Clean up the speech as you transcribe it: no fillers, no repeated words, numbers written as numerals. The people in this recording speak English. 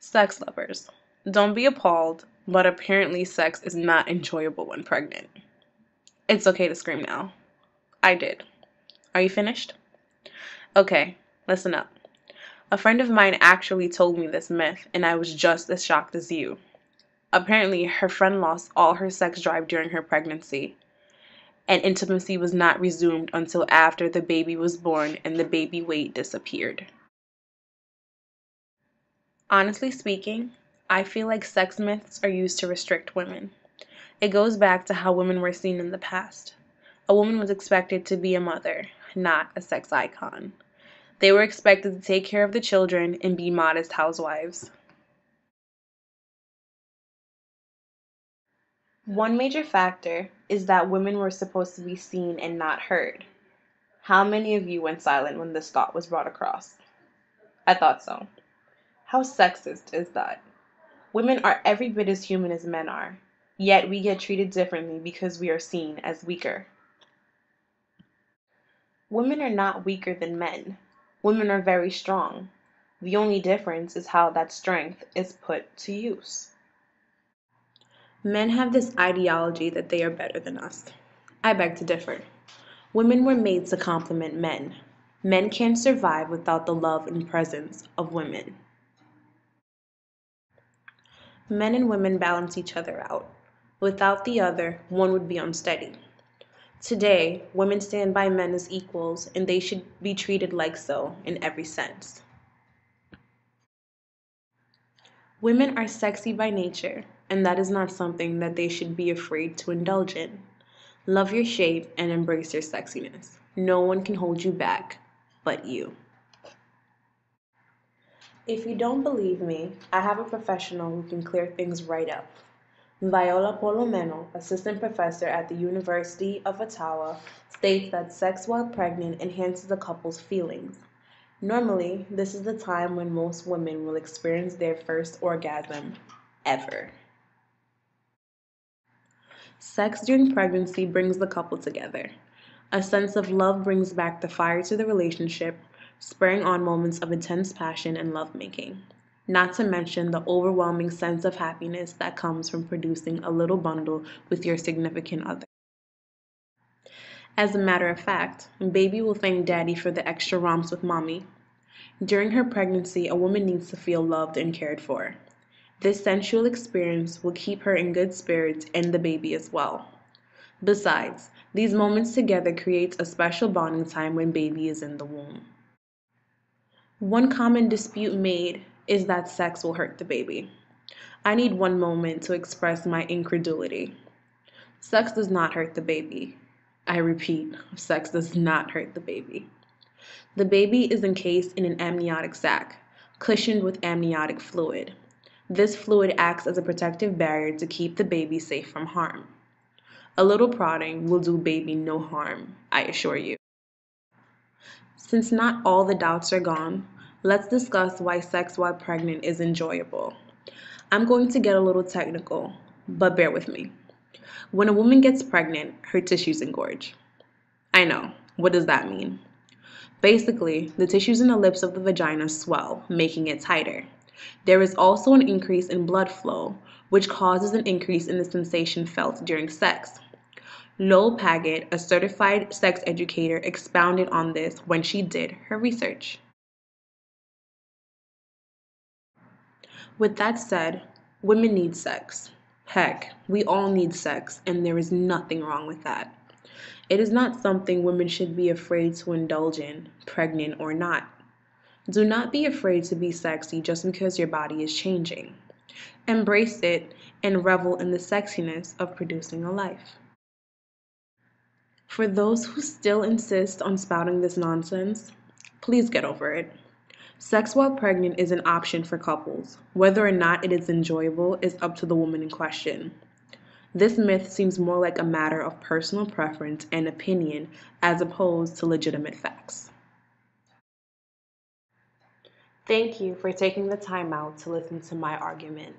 Sex lovers, don't be appalled, but apparently sex is not enjoyable when pregnant. It's okay to scream now. I did. Are you finished? Okay, listen up. A friend of mine actually told me this myth, and I was just as shocked as you. Apparently, her friend lost all her sex drive during her pregnancy, and intimacy was not resumed until after the baby was born and the baby weight disappeared. Honestly speaking, I feel like sex myths are used to restrict women. It goes back to how women were seen in the past. A woman was expected to be a mother, not a sex icon. They were expected to take care of the children and be modest housewives. One major factor is that women were supposed to be seen and not heard. How many of you went silent when this thought was brought across? I thought so. How sexist is that? Women are every bit as human as men are, yet we get treated differently because we are seen as weaker. Women are not weaker than men. Women are very strong. The only difference is how that strength is put to use. Men have this ideology that they are better than us. I beg to differ. Women were made to complement men. Men can't survive without the love and presence of women. Men and women balance each other out. Without the other, one would be unsteady. Today, women stand by men as equals, and they should be treated like so in every sense. Women are sexy by nature, and that is not something that they should be afraid to indulge in. Love your shape and embrace your sexiness. No one can hold you back but you. If you don't believe me, I have a professional who can clear things right up. Viola Polomeno, assistant professor at the University of Ottawa, states that sex while pregnant enhances a couple's feelings. Normally, this is the time when most women will experience their first orgasm ever. Sex during pregnancy brings the couple together. A sense of love brings back the fire to the relationship, spurring on moments of intense passion and lovemaking. Not to mention the overwhelming sense of happiness that comes from producing a little bundle with your significant other. As a matter of fact, baby will thank daddy for the extra romps with mommy. During her pregnancy, a woman needs to feel loved and cared for. This sensual experience will keep her in good spirits and the baby as well. Besides, these moments together creates a special bonding time when baby is in the womb. One common dispute made is that sex will hurt the baby. I need one moment to express my incredulity. Sex does not hurt the baby. I repeat, sex does not hurt the baby. The baby is encased in an amniotic sac, cushioned with amniotic fluid. This fluid acts as a protective barrier to keep the baby safe from harm. A little prodding will do baby no harm, I assure you. Since not all the doubts are gone, let's discuss why sex while pregnant is enjoyable. I'm going to get a little technical, but bear with me. When a woman gets pregnant, her tissues engorge. I know, what does that mean? Basically, the tissues in the lips of the vagina swell, making it tighter. There is also an increase in blood flow, which causes an increase in the sensation felt during sex. Lowell Paget, a certified sex educator, expounded on this when she did her research. With that said, women need sex. Heck, we all need sex, and there is nothing wrong with that. It is not something women should be afraid to indulge in, pregnant or not. Do not be afraid to be sexy just because your body is changing. Embrace it and revel in the sexiness of producing a life. For those who still insist on spouting this nonsense, please get over it. Sex while pregnant is an option for couples. Whether or not it is enjoyable is up to the woman in question. This myth seems more like a matter of personal preference and opinion as opposed to legitimate facts. Thank you for taking the time out to listen to my argument.